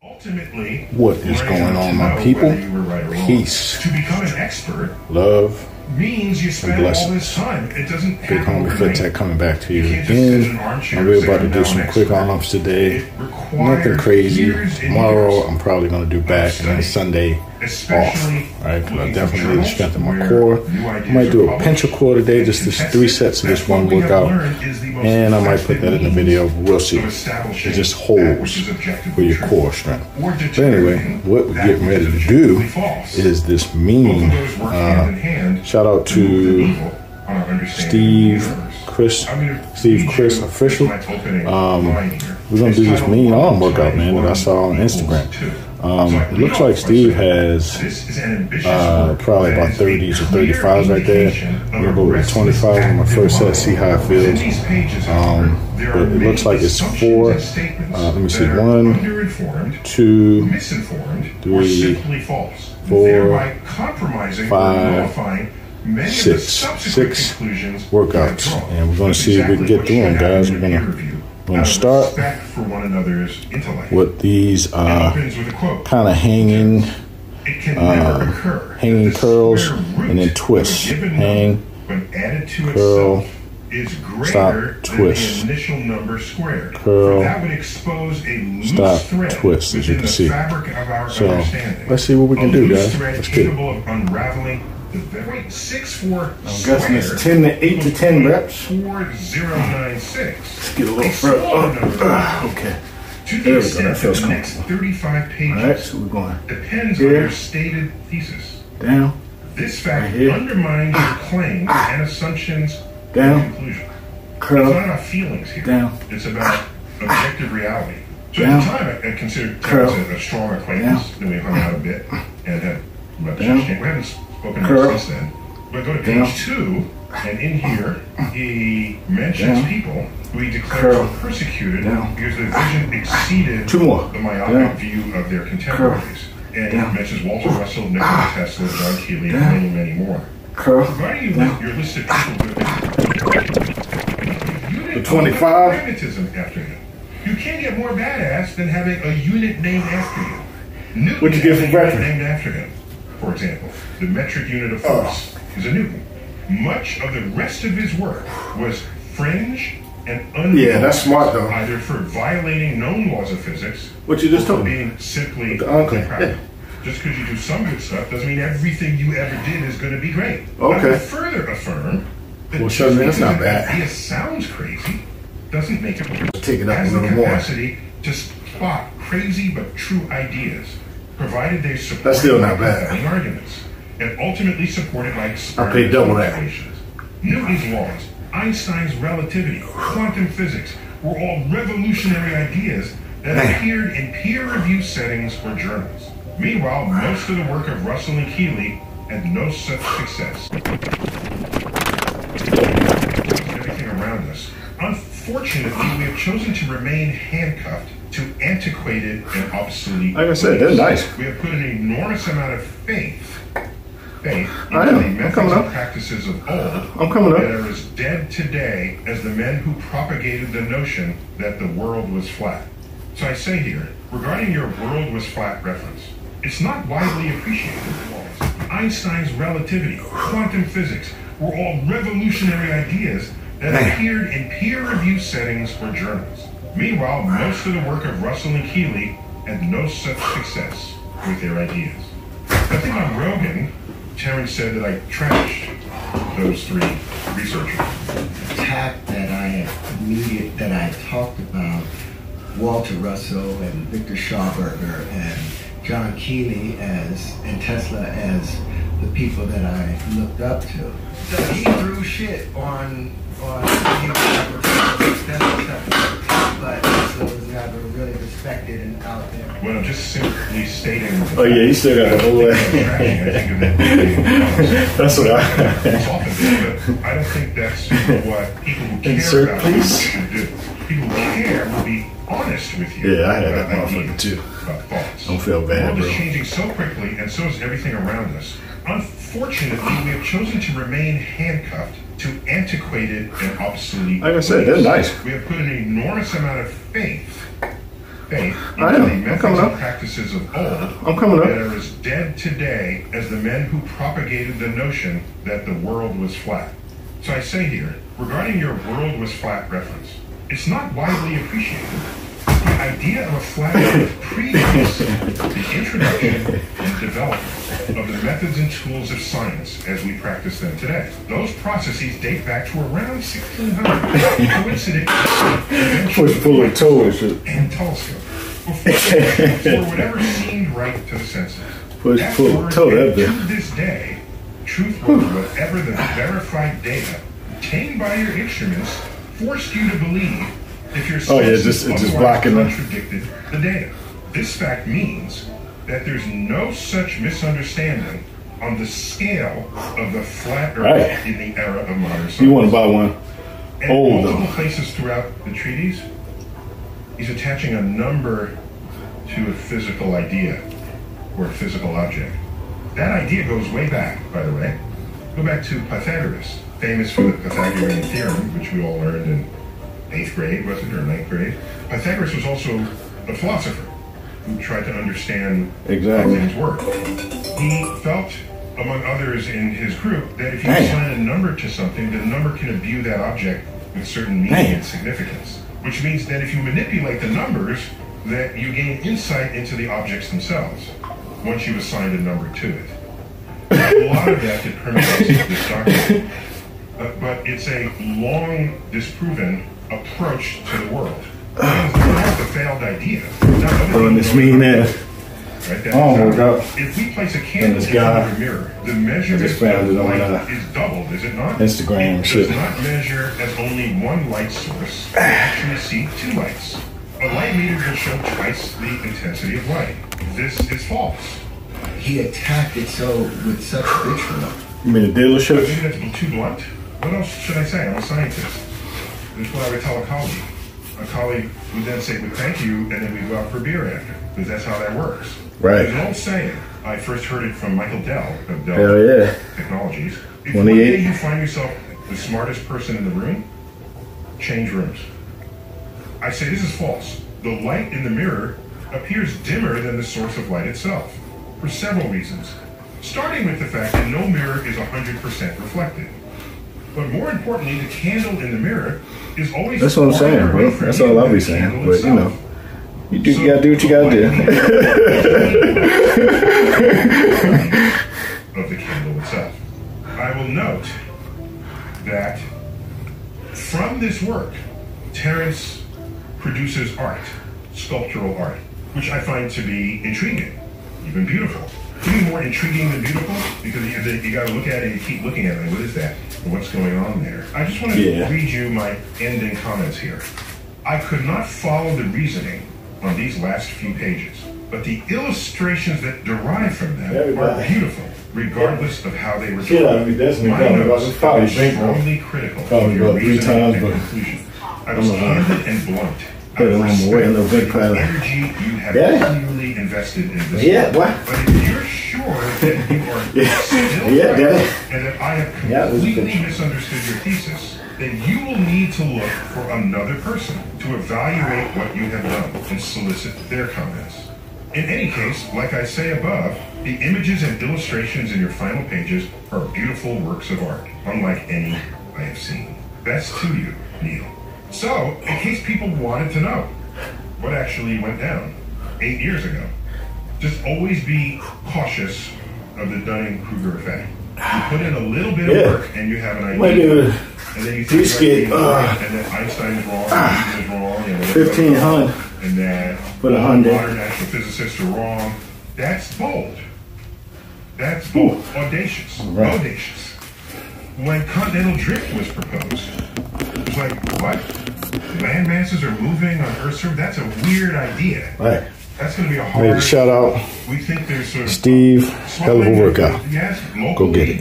Ultimately, what is going on, my people? Peace, love, means you spend all this time. It doesn't Bighomiefittech coming back to you again. We're about to do some quick arm-ups today. Nothing crazy. Tomorrow I'm probably going to do back, and then Sunday off. Right? Because I definitely need to strengthen my core. I might do a pincher core today, just this 3 sets of this one workout, and I might put that in the video. We'll see. It just holds for your core strength. But anyway, what we're getting ready to do is this meme. Shout out to Steve Chris official. We're gonna do this mean arm workout, man, that I saw on Instagram. It looks like Steve has probably about 30s or 35s right there. I'm gonna go with 25 on my first set, see how it feels. But it looks like it's 4. Let me see, 1, 2, 3, 4, 5, 6 workouts, and we're going to see if we can get through them, guys. We're going to start with these kind of hanging curls, and then twist. Hang, curl, stop, twist, curl, stop, twist, as you can see. So let's see what we can do, guys. Let's get it. I'm guessing it's 8 to 10 reps. 4096. Let's get a little further. Okay. There we go. That feels comfortable. 35 pages. All right, so we're going depends on your stated thesis. Down. This fact undermines your claims and assumptions down. And conclusion. Curl. It's not about feelings here. Down. It's about objective reality. So down. at the time, I considered Terrence a strong acquaintance. Then we hung out a bit and had much exchange. We haven't spoken much since then. But go to page 2, and in here, he mentions people who he declares were persecuted because their vision exceeded the myopic view of their contemporaries. And he mentions Walter Russell, Nikola Tesla, John Keely, and many, many more. Providing you with your list of people the 25. Magnetism after him. You can't get more badass than having a unit named after you. Newton What'd you get for breakfast? Named after him. For example, the metric unit of force is a Newton. Much of the rest of his work was fringe and unreal. Yeah, that's smart though. Either for violating known laws of physics, what you just told me, being simply practical. Just because you do some good stuff doesn't mean everything you ever did is going to be great. Okay. I would further affirm that that's not bad. Idea sounds crazy, doesn't make it worse. Take it up has a little the more. Capacity to spot crazy but true ideas, provided they support that's still not bad. Arguments, and ultimately supported by I paid double that. Newton's laws, Einstein's relativity, quantum physics were all revolutionary ideas that appeared in peer-reviewed settings or journals. Meanwhile, most of the work of Russell and Keely had no such success. Everything around us. Unfortunately, we have chosen to remain handcuffed to antiquated and obsolete. Like I said, they're nice. We have put an enormous amount of faith into the methods and practices of old that are as dead today as the men who propagated the notion that the world was flat. So I say here, regarding your world was flat reference, it's not widely appreciated. Einstein's relativity, quantum physics were all revolutionary ideas that appeared in peer-reviewed settings or journals. Meanwhile, most of the work of Russell and Keely had no such success with their ideas. I think on Rogan, Terrence said that I trashed those 3 researchers. Attack that I talked about Walter Russell and Victor Schauberger and John Keely and Tesla as the people that I looked up to. So he threw shit on but Tesla was never really respected and out there. Well, I'm just simply stating. Oh yeah, you still got the whole way. That's what I don't think that's what people who care about should do. People who care will be honest with you. Yeah, I had that motherfucker too. Thoughts. Don't feel bad, the world bro. is changing so quickly, and so is everything around us. Unfortunately, we have chosen to remain handcuffed to antiquated and obsolete. Like I said, they're nice. We have put an enormous amount of faith faith in I the am. I'm methods coming and up. practices of old I'm coming that up. are as dead today as the men who propagated the notion that the world was flat. So I say here, regarding your world was flat reference, it's not widely appreciated. The idea of a flat earth predates the introduction and development of the methods and tools of science as we practice them today. Those processes date back to around 1600. Coincidentally, Push, pull, and toes. and telescope. For whatever seemed right to the senses. Push, pull, and toe. That bit. To this day, truth was whatever the verified data obtained by your instruments forced you to believe if your senses it's just blocking them. contradicted the data. This fact means that there's no such misunderstanding on the scale of the flat Earth in the era of modern science. You want to buy one? And Old multiple though. places throughout the treatise, he's attaching a number to a physical idea or a physical object. That idea goes way back, by the way. Go back to Pythagoras, famous for the Pythagorean theorem, which we all learned in 8th grade, was it, or 9th grade? Pythagoras was also a philosopher who tried to understand how things work. He felt, among others in his group, that if you assign a number to something, the number can imbue that object with certain meaning and significance. Which means that if you manipulate the numbers, that you gain insight into the objects themselves, once you've assigned a number to it. A lot of that permeates this document. But it's a long disproven approach to the world. That's a failed idea. This mean that. Right, Oh, if we place a candle in front of a mirror, the measurement of light is doubled, is it not? Instagram it shit. does not measure as only one light source. We actually see two lights. A light meter will show twice the intensity of light. This is false. He attacked it so with such vitriol. You mean the dealership? Maybe that's too blunt. What else should I say? I'm a scientist. This is what I would tell a colleague. A colleague would then say, well, thank you, and then we go out for beer after, because that's how that works. Right. There's an old saying. I first heard it from Michael Dell of Dell Technologies. If one day you find yourself the smartest person in the room, change rooms. I say this is false. The light in the mirror appears dimmer than the source of light itself, for several reasons. Starting with the fact that no mirror is 100% reflective. But more importantly, the candle in the mirror is always... That's what I'm saying, bro. That's all I'll be saying. But, you know, you gotta do what you gotta do. Of the candle itself. I will note that from this work, Terence produces art, sculptural art, which I find to be intriguing, even beautiful. Even more intriguing than beautiful, because you got to look at it and keep looking at it. What is that? And what's going on there? I just want to read you my ending comments here. I could not follow the reasoning on these last few pages, but the illustrations that derive from them are beautiful, regardless of how they were drawn. My notes are strongly critical of your reasoning and conclusion. I was candid and blunt. I respect the energy you have clearly invested in this work. But if you're sure that you are still right and that I have completely misunderstood your thesis, then you will need to look for another person to evaluate what you have done and solicit their comments. In any case, like I say above, the images and illustrations in your final pages are beautiful works of art, unlike any I have seen. That's to you, Neil. So, in case people wanted to know what actually went down 8 years ago, just always be cautious of the Dunning-Kruger effect. You put in a little bit of work and you have an idea, and then you think and then Einstein's wrong, Newton is wrong, and 1,500, and that modern astrophysicists are wrong. That's bold. That's bold. Audacious. Audacious. When continental drift was proposed, it was like, what? Land masses are moving on Earth's surface? That's a weird idea. Right. That's going to be a hard... Shout out. We think there's sort of... Steve, hell of a workout. Yes, go get it.